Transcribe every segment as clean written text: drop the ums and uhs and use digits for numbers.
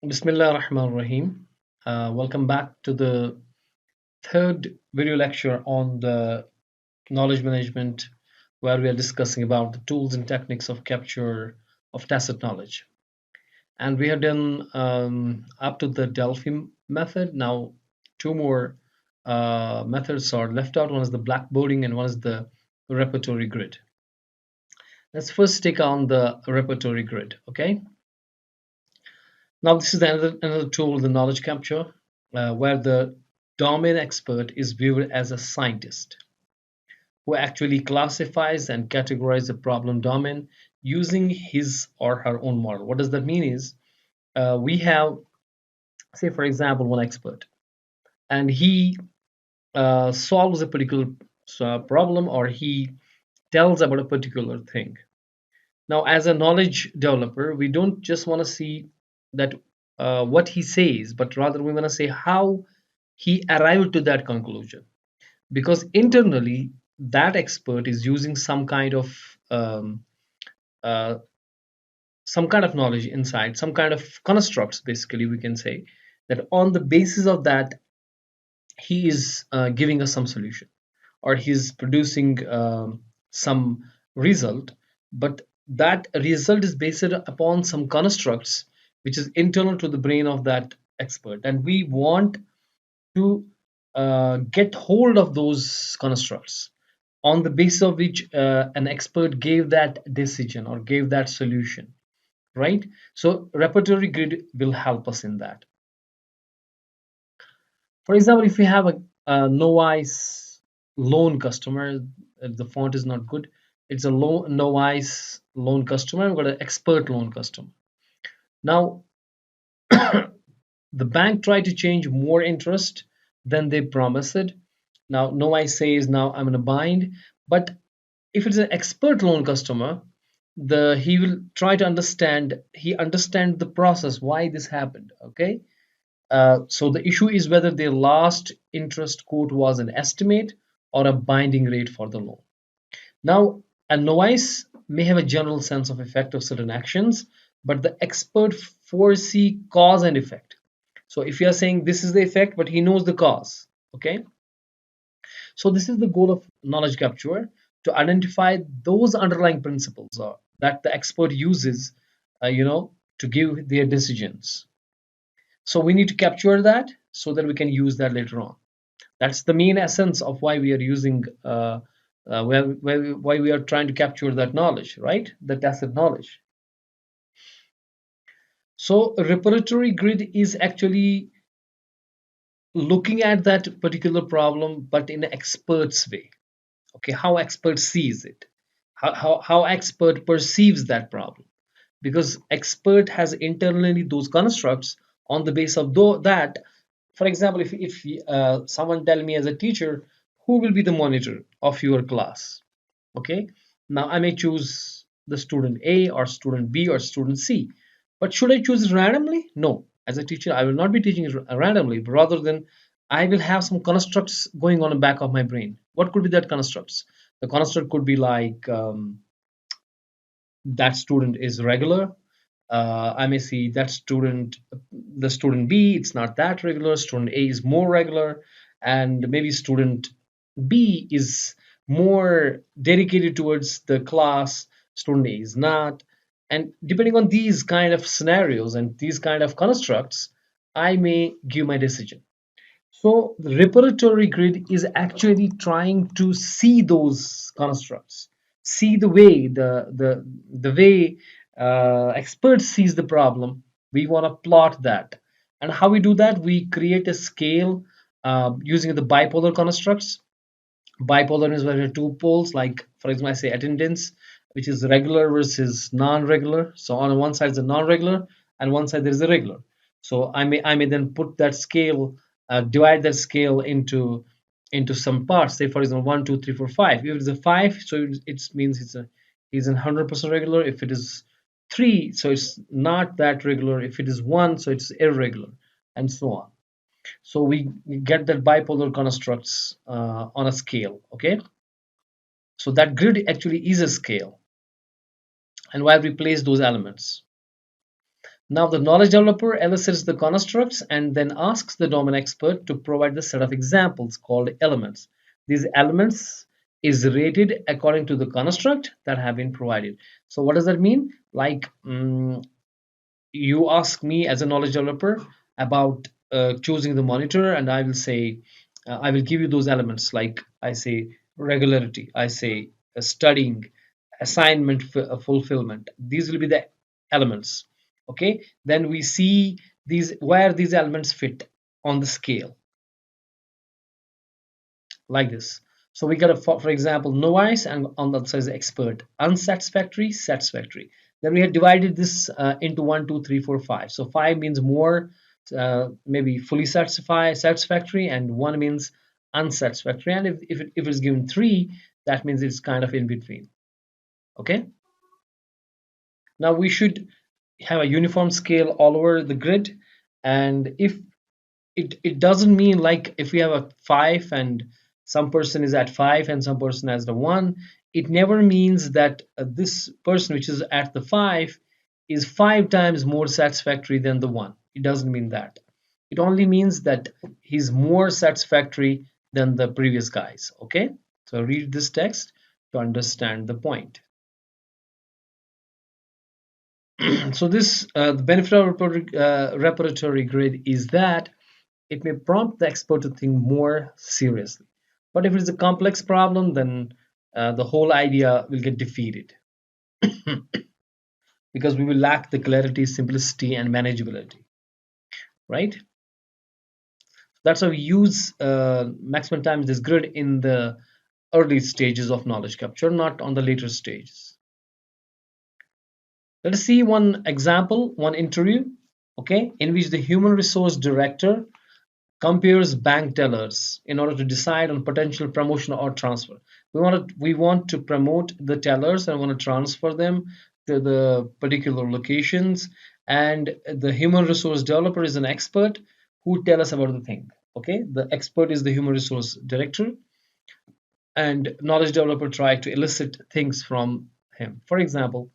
Bismillah ar-Rahman ar-Rahim. Welcome back to the third video lecture on the knowledge management, where we are discussing about the tools and techniques of capture of tacit knowledge. And we have done up to the Delphi method. Now, two more methods are left out. One is the blackboarding and one is the repertory grid. Let's first take on the repertory grid. Okay. Now, this is another tool, the knowledge capture, where the domain expert is viewed as a scientist who actually classifies and categorizes the problem domain using his or her own model. What does that mean is we have, say, for example, one expert, and he solves a particular problem, or he tells about a particular thing. Now, as a knowledge developer, we don't just want to see that what he says, but rather we want to say how he arrived to that conclusion. Because internally, that expert is using uh, some kind of knowledge inside, some kind of constructs. Basically, we can say that on the basis of that, he is giving us some solution, or he's producing some result, but that result is based upon some constructs which is internal to the brain of that expert, and we want to get hold of those constructs on the basis of which an expert gave that decision or gave that solution, right? So repertory grid will help us in that. For example, if we have a novice loan customer, if the font is not good, it's a novice loan customer. We've got an expert loan customer. Now, the bank tried to change more interest than they promised. Now, novice says, now I'm in a bind. But if it's an expert loan customer, he will try to understand the process why this happened. Okay, so the issue is whether their last interest quote was an estimate or a binding rate for the loan. Now, a novice may have a general sense of effect of certain actions, but the expert foresee cause and effect. So if you are saying this is the effect, but he knows the cause, okay? So this is the goal of knowledge capture, to identify those underlying principles that the expert uses, to give their decisions. So we need to capture that so that we can use that later on. That's the main essence of why we are using, why we are trying to capture that knowledge, right? The tacit knowledge. So repertory grid is actually looking at that particular problem, but in an expert's way. Okay, how expert sees it, how expert perceives that problem, because expert has internally those constructs on the base of that. For example, if someone tell me as a teacher, who will be the monitor of your class, okay, now I may choose the student A or student B or student C, but should I choose it randomly? No, as a teacher I will not be teaching it randomly, but rather than I will have some constructs going on in the back of my brain. What could be that constructs? The construct could be like, that student is regular. I may see that the student B, it's not that regular. Student A is more regular, and maybe student B is more dedicated towards the class. Student A is not. And depending on these kind of scenarios and these kind of constructs, I may give my decision. So the repertory grid is actually trying to see those constructs, see the way the way experts sees the problem. We want to plot that, and how we do that? We create a scale using the bipolar constructs. Bipolar is where there are two poles, like for example, I say attendance, which is regular versus non-regular. So on one side is a non-regular, and one side there is a regular. So I may then put that scale, divide that scale into some parts. Say for example, 1, 2, 3, 4, 5. If it's a 5, so it means he's in 100% regular. If it is 3, so it's not that regular. If it is 1, so it's irregular, and so on. So we get that bipolar constructs on a scale. Okay, so that grid actually is a scale, and why we place those elements. Now the knowledge developer elicits the constructs and then asks the domain expert to provide the set of examples called elements. These elements is rated according to the construct that have been provided. So what does that mean? Like you ask me as a knowledge developer about choosing the monitor, and I will say I will give you those elements, like I say regularity, I say studying, assignment fulfillment. These will be the elements. Okay, then we see these where these elements fit on the scale, like this. So we got a, for example, novice, and on the other side is expert, unsatisfactory, satisfactory. Then we had divided this into 1, 2, 3, 4, 5. So 5 means more, maybe fully satisfactory, and 1 means unsatisfactory. And if it's given 3, that means it's kind of in between. Okay. Now we should have a uniform scale all over the grid, and if it doesn't mean like if we have a 5 and some person is at 5 and some person has the 1, it never means that this person which is at the 5 is 5 times more satisfactory than the 1. It doesn't mean that. It only means that he's more satisfactory than the previous guys. Okay, so read this text to understand the point. So this the benefit of repertory grid is that it may prompt the expert to think more seriously. But if it's a complex problem, then the whole idea will get defeated because we will lack the clarity, simplicity, and manageability, right? That's how we use maximum times this grid in the early stages of knowledge capture, not on the later stages. Let us see one example, one interview, okay, in which the human resource director compares bank tellers in order to decide on potential promotion or transfer. We want to promote the tellers and want to transfer them to the particular locations, and the human resource developer is an expert who tell us about the thing. Okay, the expert is the human resource director, and knowledge developer try to elicit things from him. For example,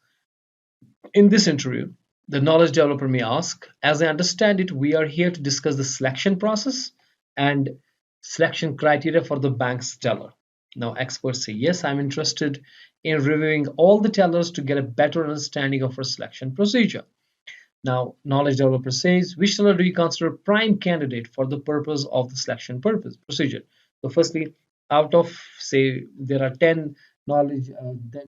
in this interview, the knowledge developer may ask, as I understand it, we are here to discuss the selection process and selection criteria for the bank's teller. Now, experts say, yes, I'm interested in reviewing all the tellers to get a better understanding of our selection procedure. Now, knowledge developer says, which teller do you consider prime candidate for the purpose of the selection purpose procedure? So, firstly, out of say there are 10 knowledge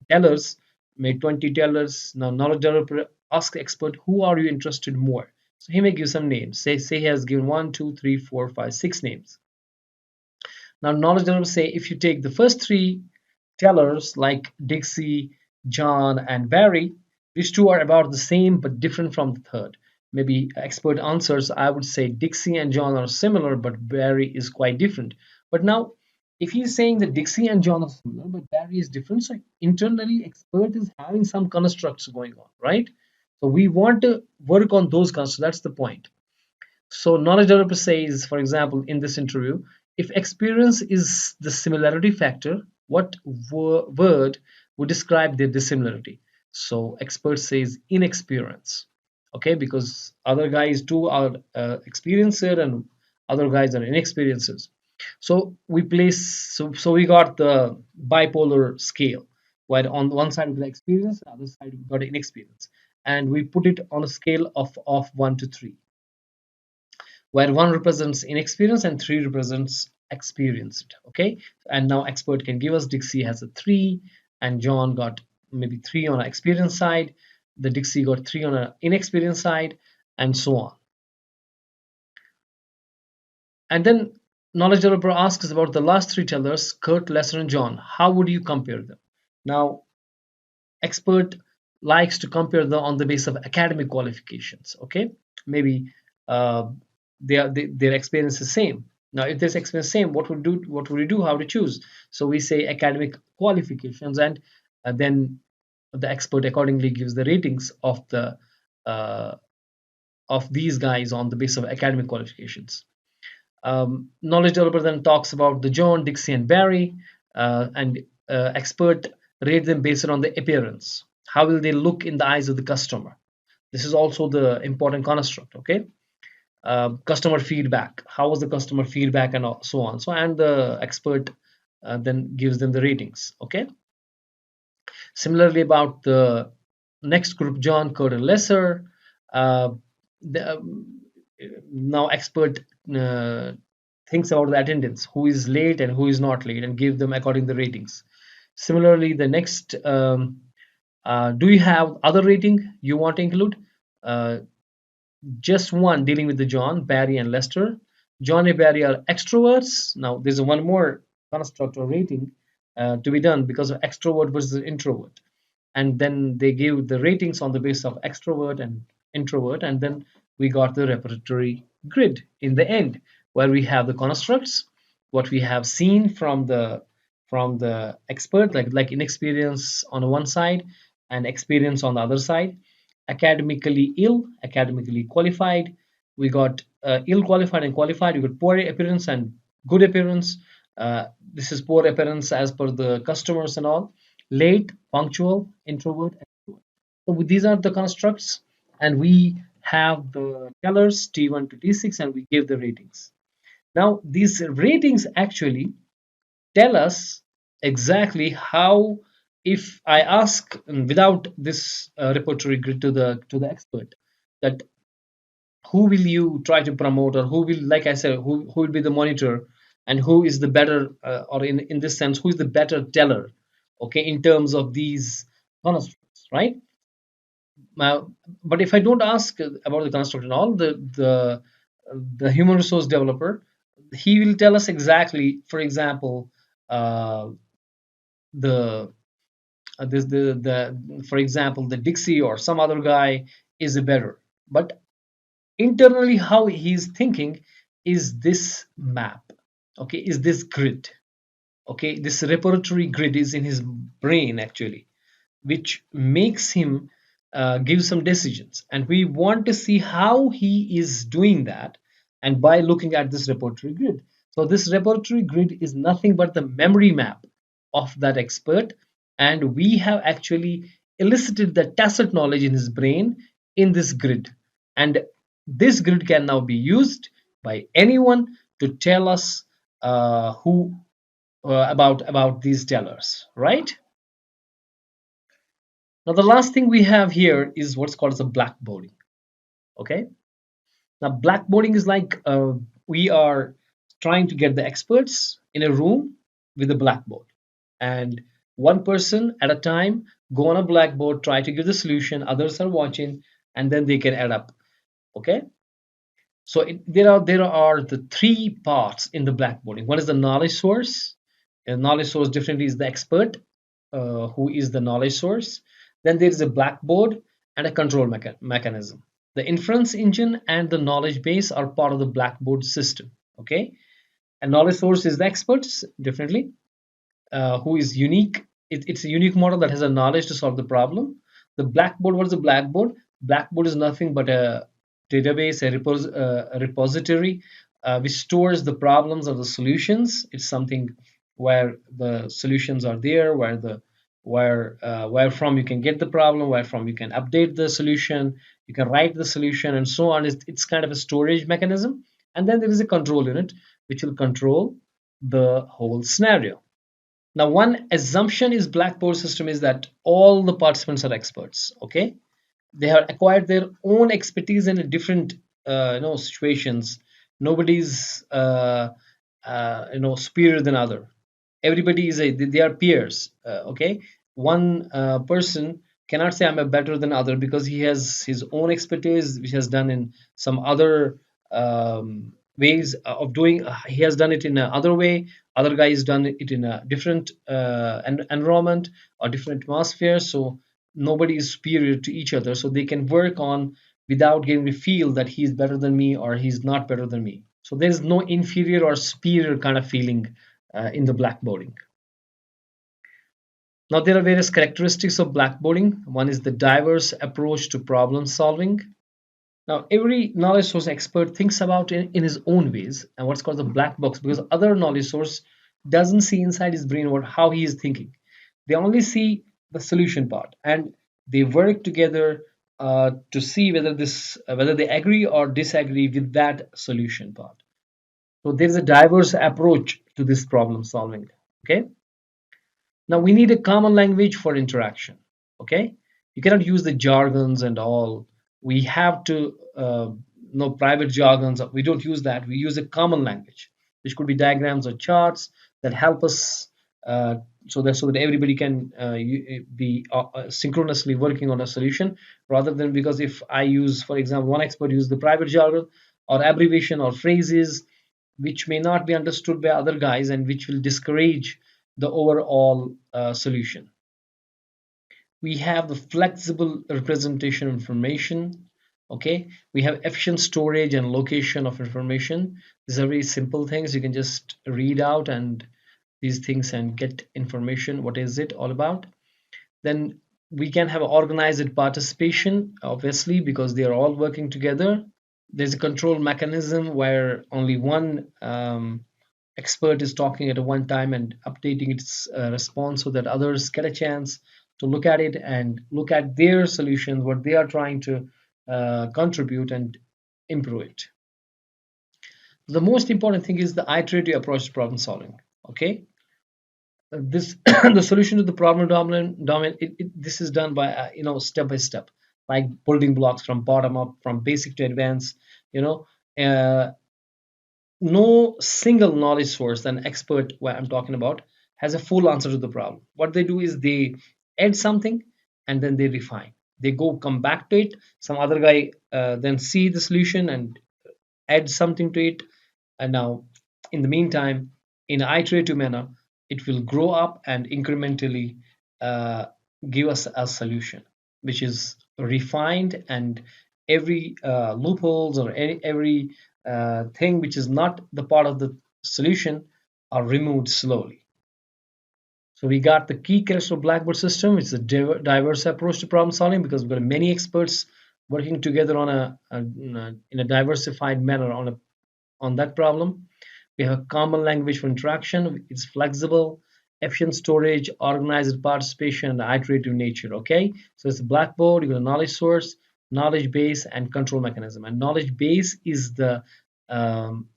tellers, made 20 tellers. Now, knowledge developer ask expert, who are you interested more? So he may give some names. Say he has given 1, 2, 3, 4, 5, 6 names. Now, knowledge developer say if you take the first 3 tellers like Dixie, John, and Barry, these 2 are about the same but different from the third. Maybe expert answers, I would say Dixie and John are similar, but Barry is quite different. But now, if he's saying that Dixie and John are similar, but Barry is different, so internally, expert is having some constructs going on, right? So we want to work on those constructs. That's the point. So knowledge developer says, for example, in this interview, if experience is the similarity factor, what word would describe the dissimilarity? So expert says inexperience. Okay, because other guys too are experienced and other guys are inexperienced. So we place so we got the bipolar scale, where on one side we got experience, the other side we got inexperience, and we put it on a scale of 1 to 3, where 1 represents inexperience and 3 represents experienced. Okay, and now expert can give us Dixie has a 3, and John got maybe 3 on an experience side, the Dixie got 3 on an inexperienced side, and so on. And then knowledge developer asks about the last 3 tellers, Kurt, Lesser, and John. How would you compare them? Now, expert likes to compare them on the basis of academic qualifications. Okay, maybe their experience is same. Now, if this experience is same, what would we do? How to choose? So we say academic qualifications, and then the expert accordingly gives the ratings uh, of these guys on the basis of academic qualifications. Knowledge developer then talks about the John, Dixie, and Barry, and expert rate them based on the appearance. How will they look in the eyes of the customer? This is also the important construct. Okay, customer feedback. How was the customer feedback, and so on. So and the expert then gives them the ratings. Okay. Similarly, about the next group, John, Kurt, and Lesser. Uh, the, now expert thinks about the attendance, who is late and who is not late, and give them according to the ratings. Similarly, the next, do you have other rating you want to include? Uh, just one dealing with the John, Barry, and Lester. John and Barry are extroverts. Now, there's one more construct or rating to be done because of extrovert versus introvert, and then they give the ratings on the basis of extrovert and introvert, and then we got the repertory grid in the end, where we have the constructs, what we have seen from the expert, like inexperience on one side and experience on the other side. Academically ill, academically qualified. We got ill qualified and qualified. We got poor appearance and good appearance. This is poor appearance as per the customers and all. Late, punctual, introvert, extrovert. So these are the constructs, and we have the colors T1 to T6, and we give the ratings. Now, these ratings actually tell us exactly how, if I ask without this repertory grid to the expert, that who will you try to promote, or who will, like I said, who will be the monitor, and who is the better, or in this sense, who is the better teller, okay, in terms of these constructs, right? uh, but if I don't ask about the construct and all, the human resource developer, he will tell us exactly, for example, uh, the this the for example, the Dixie or some other guy is a better, but internally how he's thinking is this map, okay, is this grid, okay, this repertory grid is in his brain actually, which makes him give some decisions, and we want to see how he is doing that, and by looking at this repertory grid. So this repertory grid is nothing but the memory map of that expert, and we have actually elicited the tacit knowledge in his brain in this grid, and this grid can now be used by anyone to tell us who about these tellers, right? Now, the last thing we have here is what's called as a blackboarding. Okay. Now, blackboarding is like we are trying to get the experts in a room with a blackboard, and one person at a time go on a blackboard, try to give the solution. Others are watching, and then they can add up. Okay. So there are the three parts in the blackboarding. One is the knowledge source. A knowledge source definitely is the expert, who is the knowledge source. Then there is a blackboard and a control mechanism. The inference engine and the knowledge base are part of the blackboard system. Okay, a knowledge source is the experts definitely, who is unique. It's a unique model that has a knowledge to solve the problem. The blackboard, what is the blackboard? Blackboard is nothing but a database, a repository, which stores the problems or the solutions. It's something where the solutions are there, where from you can get the problem, where from you can update the solution, you can write the solution, and so on. It's kind of a storage mechanism. And then there is a control unit which will control the whole scenario. Now, one assumption is Blackboard system is that all the participants are experts. Okay, they have acquired their own expertise in different situations. Nobody's superior than other. Everybody is they are peers. Okay, one person cannot say I'm a better than other because he has his own expertise, which has done in some other ways of doing. He has done it in another way. Other guy has done it in a different environment or different atmosphere. So nobody is superior to each other, so they can work on without getting to feel that he's better than me or he's not better than me. So there's no inferior or superior kind of feeling in the blackboarding. Now, there are various characteristics of blackboarding. One is the diverse approach to problem solving. Now, every knowledge source expert thinks about it in his own ways, and what's called the black box, because other knowledge source doesn't see inside his brain what how he is thinking. They only see the solution part, and they work together to see whether whether they agree or disagree with that solution part. So there's a diverse approach to this problem solving. Okay. Now we need a common language for interaction. Okay, you cannot use the jargons and all. We have to know private jargons. We don't use that. We use a common language, which could be diagrams or charts that help us uh, so that everybody can be synchronously working on a solution, rather than, because if I use, for example, one expert use the private jargon or abbreviation or phrases which may not be understood by other guys and which will discourage the overall solution. We have the flexible representation of information. Okay, we have efficient storage and location of information. These are very simple things. You can just read out and these things and get information. What is it all about? Then we can have organized participation, obviously, because they are all working together. There's a control mechanism where only one expert is talking at a one time and updating its response so that others get a chance to look at it and look at their solutions, what they are trying to contribute and improve it. The most important thing is the iterative approach to problem solving. Okay, this the solution to the problem dominant this is done by step by step, like building blocks from bottom up, from basic to advanced. You know, uh, no single knowledge source, an expert what I'm talking about, has a full answer to the problem. What they do is they add something and then they refine. They go come back to it. Some other guy then see the solution and add something to it. And now, in the meantime, in an iterative manner, it will grow up and incrementally uh, give us a solution, which is refined, and every loopholes or every thing which is not the part of the solution are removed slowly. So we got the key character of Blackboard system. It's a diverse approach to problem solving because we've got many experts working together on in a diversified manner on that problem. We have a common language for interaction. It's flexible, efficient storage, organized participation, and iterative nature. Okay, so it's a Blackboard. You got a knowledge source, knowledge base, and control mechanism. And knowledge base is the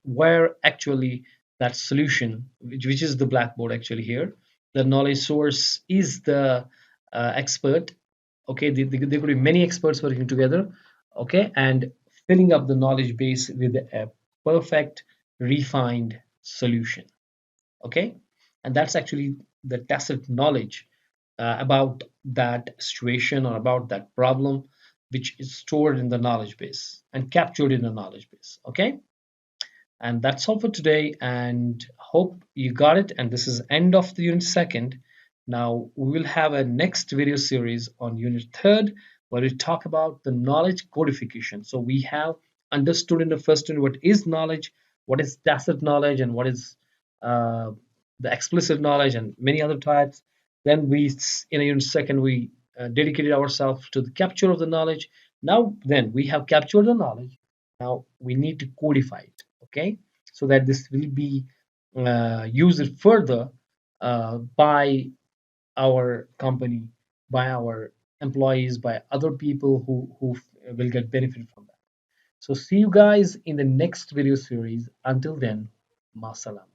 where actually that solution, which is the Blackboard actually here. The knowledge source is the expert. Okay, there could be many experts working together. Okay, and filling up the knowledge base with a perfect refined solution. Okay, and that's actually the tacit knowledge about that situation or about that problem, which is stored in the knowledge base and captured in the knowledge base. Okay, and that's all for today, and hope you got it. And this is end of the unit second. Now we will have a next video series on unit third, where we talk about the knowledge codification. So we have understood in the first unit what is knowledge, what is tacit knowledge, and what is uh, the explicit knowledge, and many other types. Then in a unit second, we dedicated ourselves to the capture of the knowledge. Now then we have captured the knowledge. Now we need to codify it. Okay, so that this will be used further by our company, by our employees, by other people who will get benefit from that. So see you guys in the next video series. Until then, masalam.